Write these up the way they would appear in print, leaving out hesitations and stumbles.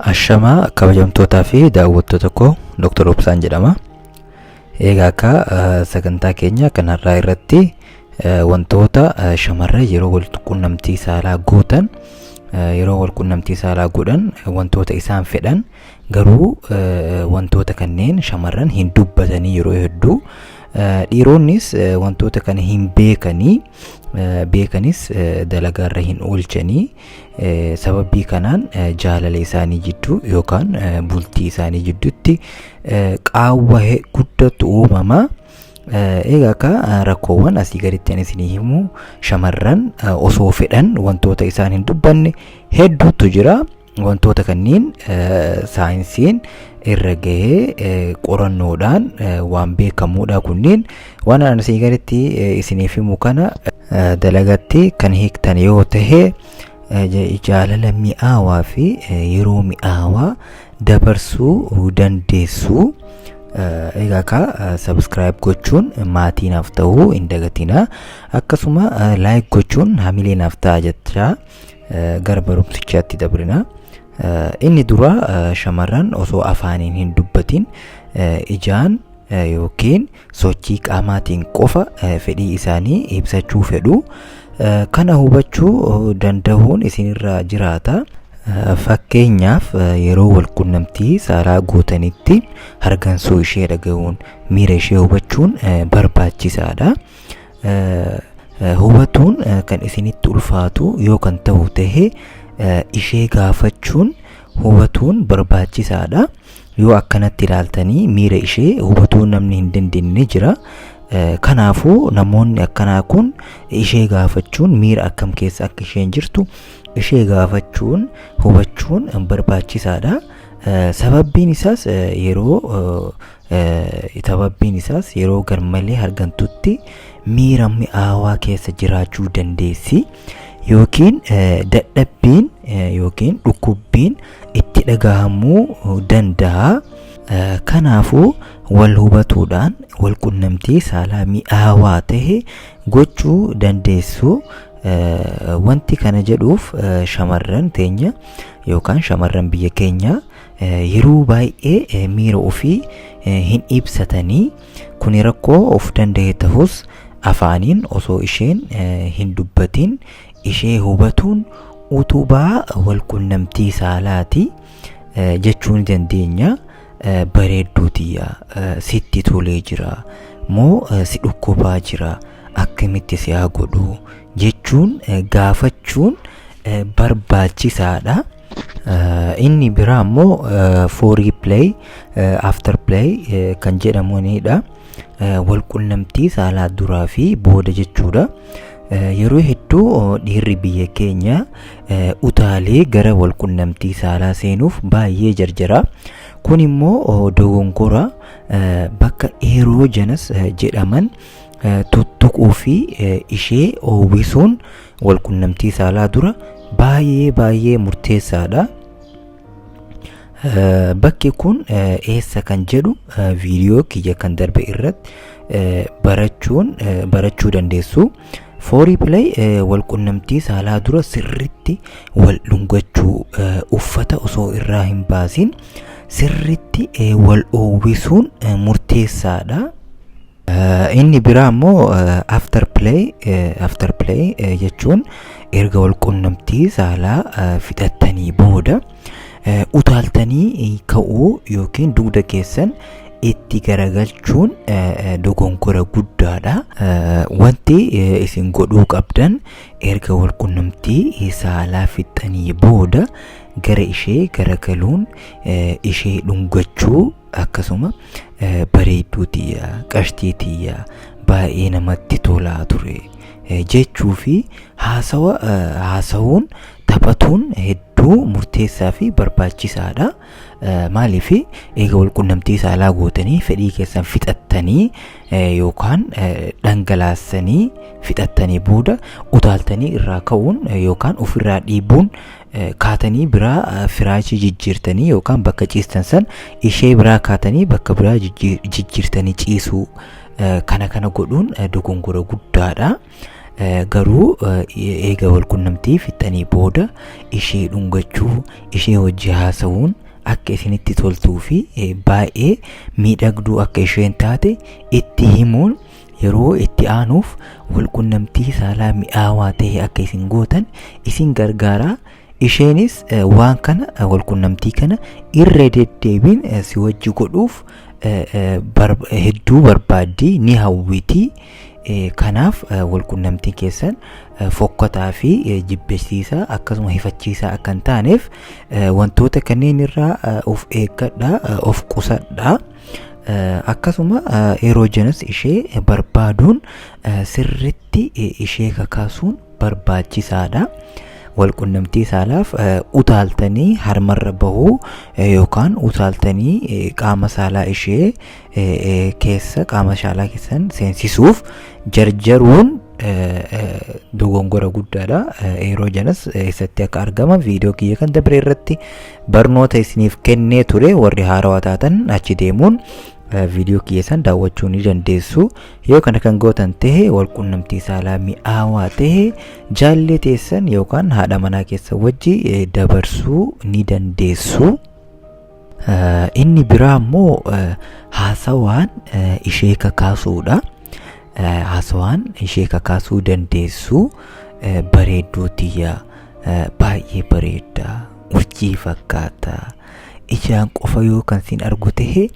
Ashamaa kabajamtootaa fi daawwattoota koo Dr. Obsaan jedhama. Egaa akka sagantaa keenya kanarraa irratti wantoota shamarran yeroo wal quunnamtii saalaa gootan wantoota isaan fedhan garuu wantoota kanneen shamarran hin dubbatanii yeroo hedduu dhiironnis wantoota kana hin beekanis dalagaarra hin oolchanii sababii kanaan jaalala isaanii jidduu yookaan bultii isaanii jidduutti qaawwa guddatu uumama. Egaa akka rakkoowwan asii gaditti ani isinii himu shamarran osoo fedhan wantoota isaan hin dubbanne hedduutu jira. Wantoota kanneen saayinsiin irra gahee qorannoodhaan waan beekamuudha. Kunneen waan ani asii gaditti isiniif himu kana dalagatti kan hiiktan yoo ta'e jaalala mi'aawaa fi yeroo mi'aawaa dabarsuu dandeessu. Egaa akka subscribe gochuun maatiinaaf ta'uu hin dagatina. Akkasuma like gochuun hamilenaaf ta'a jecha gara barumsichaatti dabrina. Inni dura shamarran osoo afaaniin hin dubbatin ijaan yookiin sochii qaamaatiin qofa fedhii isaanii ibsachuu fedhu. Kana hubachuu danda'uun isinirra jiraata. Fakkeenyaaf yeroo wal quunnamtii saalaa gootanitti hargansuu ishee dhaga'uun miira ishee hubachuun barbaachisaadha. Hubatuun kan isinitti ulfaatu yoo kan ta'u ta'e ishee gaafachuun hubatuun barbaachisaadha. Yoo akkanatti ilaaltanii miira ishee hubatuu namni hin dandeenye jira. Kanaafuu namoonni akkanaa kun ishee gaafachuun miira akkam keessa akka isheen jirtu ishee gaafachuun hubachuun barbaachisaadha. Sababbiin isaas yeroo garmalee hargantutti miira mi'aawaa keessa jiraachuu dandeessi yookiin dadhabbiin yookiin dhukkubbiin itti dhagahamuu danda'a. Kanaafuu wal hubatuudhaan wal quunnamtii saalaa mi'aawaa ta'e gochuu dandeessu. Wanti kana jedhuuf shamarran teenya yookaan shamarran biyya keenya yeroo baay'ee miira ofii hin ibsatanii. Kuni rakkoo of danda'e ta'us afaaniin osoo isheen hin dubbatin ishee hubatuun utubaa wal quunnamtii saalaati jechuu ni dandeenya. Bareedduutiyya sitti tolee jira moo si dhukkubaa jira akkamitti si haa godhu jechuun gaafachuun barbaachisaadha. Inni biraa immoo foreplay afterplay kan jedhamanidha. Wal quunnamtii saalaa duraa fi booda jechuudha. Yeroo hedduu dhiirri biyya keenya utaalee gara wal quunnamtii saalaa seenuuf baay'ee jarjara. Kun immoo dogongora bakka eeroojenas jedhaman tuttuquu fi ishee oowwisuun wal quunnamtii saalaa dura baay'ee murteessaadha. Bakki kun eessa kan jedhu viidiyoo kiyya kan darbe irratti barachuu dandeessu. Foreplay wal quunnamtii saalaa dura sirritti wal dhungachuu, uffata osoo irraa hin baasin sirritti wal oowwisuun murteessaadha. Inni biraa immoo afterplay jechuun erga wal quunnamtii saalaa fixattanii booda utaaltanii ka'uu yookiin dugda keessan itti garagalchuun dogongora guddaadha. Wanti isin godhuu qabdan erga wal quunnamtii saalaa fixanii booda gara ishee garagaluun ishee dhungachuu akkasuma bareedduutiyya qashtiitiyya baay'ee namatti tolaa ture jechuu fi haasawuun taphatuun hedduu murteessaa fi barbaachisaadha. Maaliif eega wal quunnamtii saalaa gootanii fedhii keessan fixattanii yookaan dhangalaasanii fixattanii booda utaaltanii irraa ka'uun yookaan ofirraa dhiibuun kaatanii biraa firaashii jijjiirtanii yookaan bakka ciistan san ishee biraa kaatanii bakka biraa jijjiirtanii ciisuu kana godhuun dogongora guddaadha. garuu eega wal qunnamtii fixanii booda ishee dhungachuu, ishee wajji haasa'uun akka isinitti toltuu fi baay'ee miidhagduu akka isheen taate itti himuun yeroo itti aanuuf wal qunnamtii saalaa mi'aawaa ta'e akka isin gootan isin gargaara. Isheenis waan kana wal qunnamtii kana irra deddeebiin si wajji godhuuf hedduu barbaaddi ni hawwiti. Kanaaf wal qunnamtii keessan fokkataa fi jibbisiisaa akkasuma hifachiisaa akka hin taaneef wantoota kanneen irraa of eeggadhaa, of qusadhaa. Akkasuma eroojenas ishee barbaaduun sirritti ishee kakaasuun barbaachisaadha. Wal qunnamtii saalaaf utaaltanii harmarra bahuu yookaan utaaltanii qaama saalaa ishee keessa qaama saalaa keessan seensisuuf jarjaruun dogongora guddaadha. Eroojenas eessatti akka argama viidiyoo kiyya kan dabre irratti barnoota isiniif kennee ture. Warri haarawaa taatan achi deemuun viidiyoo kiyya san daawwachuu ni dandeessu. Yoo kana kan gootan ta'e wal qunnamtii saalaa mi'aawaa ta'e jaallee teessan yookaan haadha manaa keessan wajji dabarsuu ni dandeessu. Inni biraa immoo haasawaan ishee kakaasuudha. Haasawaan ishee kakaasuu dandeessu. Bareedduu tiyya, baay'ee bareedda, urjii fakkaata, ijaan qofa yoo kan sin argu ta'e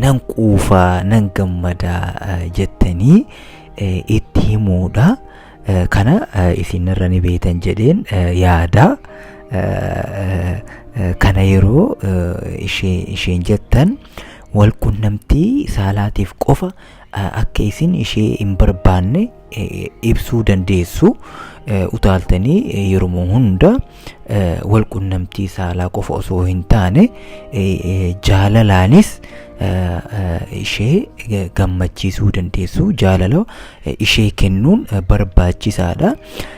nan quufaa, nan gammadaa jettanii itti himuudha. Kana isinirra ni beektan jedheen yaada. Kana yeroo isheen jettan wal qunnamtii saalaatiif qofa akka isin ishee hin barbaanne ibsuu dandeessu. Utaaltanii yeroo hunda wal qunnamtii saalaa qofa osoo hin taane jaalalaanis ishee gammachiisuu dandeessu. Jaalala ishee kennuun barbaachisaadha.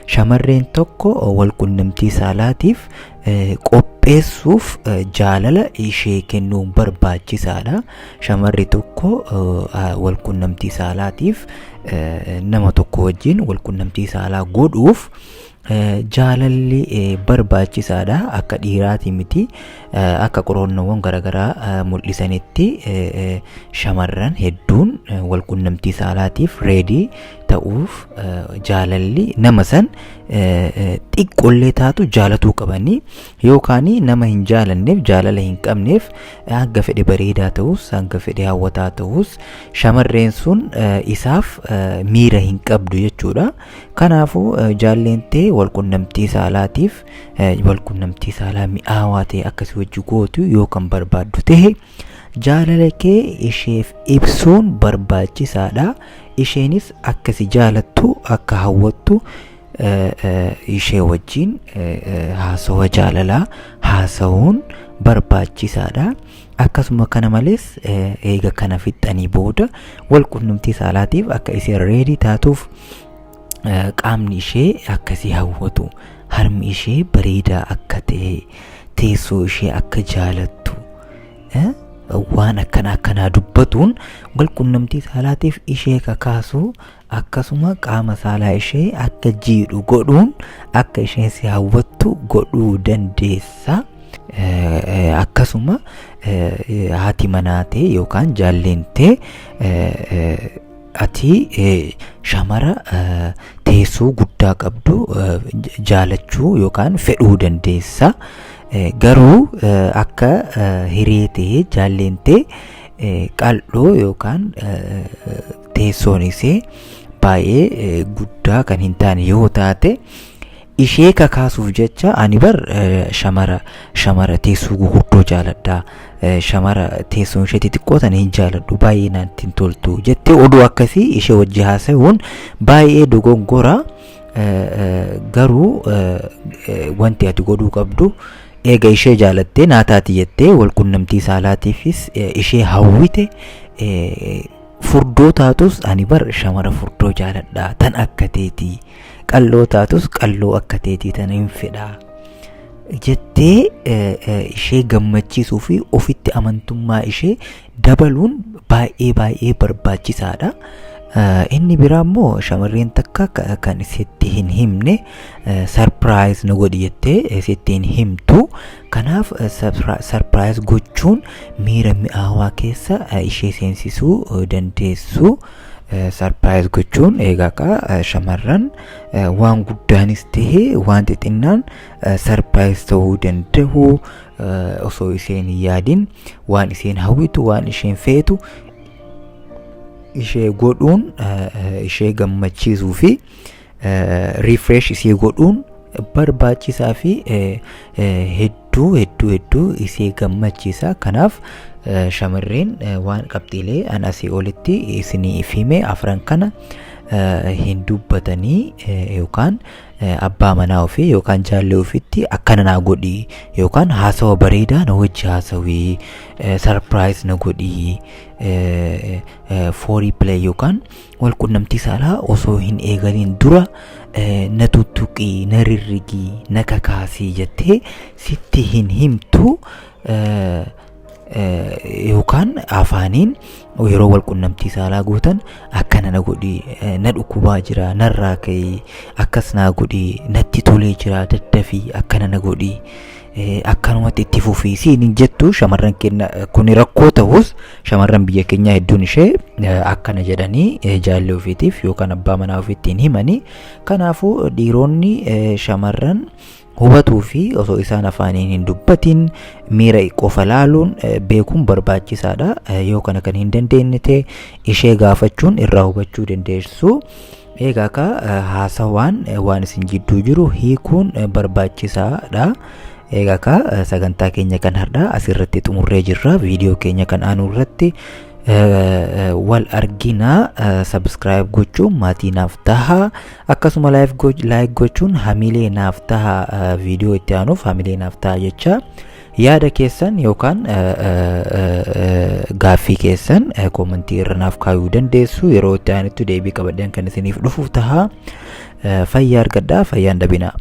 Shamarreen tokko wal qunnamtii saalaatiif qopheessuuf jaalala ishee kennuun barbaachisaadha. Shamarri tokko wal qunnamtii saalaatiif nama tokko wajjin wal qunnamtii saalaa godhuuf jaalalli barbaachisaadha. Akka dhiiraati miti. Akka qorannoowwan garaagaraa mul'isanitti shamarran hedduun wal qunnamtii saalaatiif reedii ta'uuf jaalalli nama san xiqqollee taatu jaalatuu qabanii yookaan nama hin jaalanneef jaalala hin qabneef hanga fedhe bareedaa ta'us hanga fedhe hawwataa ta'us shamarreen sun isaaf miira hin qabdu jechuudha. Kanaafuu jaalleen ta'e wal qunnamtii saalaatiif wal qunnamtii saalaa mi'aawaa ta'e akkasii wajji gootu yoo kan barbaaddu ta'e jaalala kee isheef ibsuun barbaachisaadha. Isheenis akkasi jaalattu akka hawwattu ishee wajjin haasawa jaalalaa haasa'uun barbaachisaadha. Akkasuma kana malees eega kana fixanii booda wal qunnamtii saalaatiif akka isheen reedii taatuuf qaamni ishee akkasii hawwatu, harmi ishee bareedaa akka ta'e, teessoo ishee akka jaalattu waan akkanaa dubbatuun wal qunnamtii saalaatiif ishee kakaasuu akkasuma qaama saalaa ishee akka jiidhu godhuun akka isheen si hawwattu godhuu dandeessa. Akkasuma haati manaa ta'e yookaan jaalleen ta'e ati shamara teessoo guddaa qabdu jaalachuu yookaan fedhuu dandeessa. Garuu akka hiree ta'e jaalleen ta'e qal'oo yookaan teessoon ishee baay'ee guddaa kan hin taane yoo taate ishee kakaasuuf jecha ani bar shamara teessoo guguddoo jaaladha, shamara teessoon ishee xixiqqoo tan hin jaaladhu, baay'ee naatti hin toltu jettee oduu akkasii ishee wajji haasa'uun baay'ee dogongora. Garuu wanti ati godhuu qabdu eega ishee jaalattee naataati jettee wal qunnamtii saalaatiifis ishee hawwite furdoo taatus ani bar shamara furdoo jaaladha tan akka teeti, qalloo taatus qalloo akka teeti tan hin fedha jettee ishee gammachiisuu fi ofitti amantummaa ishee dabaluun baay'ee barbaachisaadha. Inni biraa immoo shamarreen takka kan isitti hin himne sarpiraayiz nu godhi jettee isitti hin himtu. Kanaaf sarpiraayiz gochuun miira mi'aawaa keessa ishee seensisuu dandeessu. Sarpiraayiz gochuun egaa shamarran waan guddaanis ta'ee waan xixinnaan sarpiraayiz ta'uu danda'u. Osoo isheen hin yaadin waan isheen hawwitu waan isheen feetu ishee godhuun ishee gammachiisuu fi refresh ishee godhuun barbaachisaa fi hedduu ishee gammachiisa. Kanaaf shamarreen waan qabxiilee an asii olitti isiniif hime afran kana hin dubbatanii yookaan abbaa manaa ofii yookaan jaallee ofiitti akkana naa godhi yookaan haasawa bareedaa na wajji haasawii sarpiraayiz na godhi forii pilee yookaan wal qunnamtii saalaa osoo hin eegaliin dura na tuttuqii na rirrigii na kakaasii jettee sitti hin himtu. Yookaan afaaniin yeroo wal qunnamtii saalaa gootan akkana na godhi na dhukkubaa jira narraa ka'ee akkas naa godhi natti tolee jira daddafii akkana na godhi akkanumatti itti fufii siin jettu. Shamarran keenya kun rakkoo ta'us shamarran biyya keenyaa hedduun ishee akkana jedhanii jaallee ofiitiif yookaan abbaa manaa ofiitti hin himanii. Kanaafuu dhiironni shamarran hubatuu fi osoo isaan afaaniin hin dubbatin miira qofa laaluun beekuun barbaachisaadha. Yoo kana kan hin dandeenye ta'e ishee gaafachuun irraa hubachuu dandeessu. Egaa haasawaan waan isin jidduu jiru hiikuun barbaachisaadha. Egaa sagantaa keenya kan har'aa asirratti xumurree jirra. Viidiyoo keenya kan aanu irratti wal arginaa. Subscribe gochuun maatii naaf taha, akkasuma like gochuun hamilee naaf taha. Viidiyoo itti aanuuf hamilee naaf taha jecha yaada keessan yookaan gaaffii keessan koomentii irra naaf kaayuu dandeessu. Yeroo itti aanutti deebii qabadheen kan isiniif dhufuuf taha. Fayyaa argadhaa, fayyaan dhabinaa.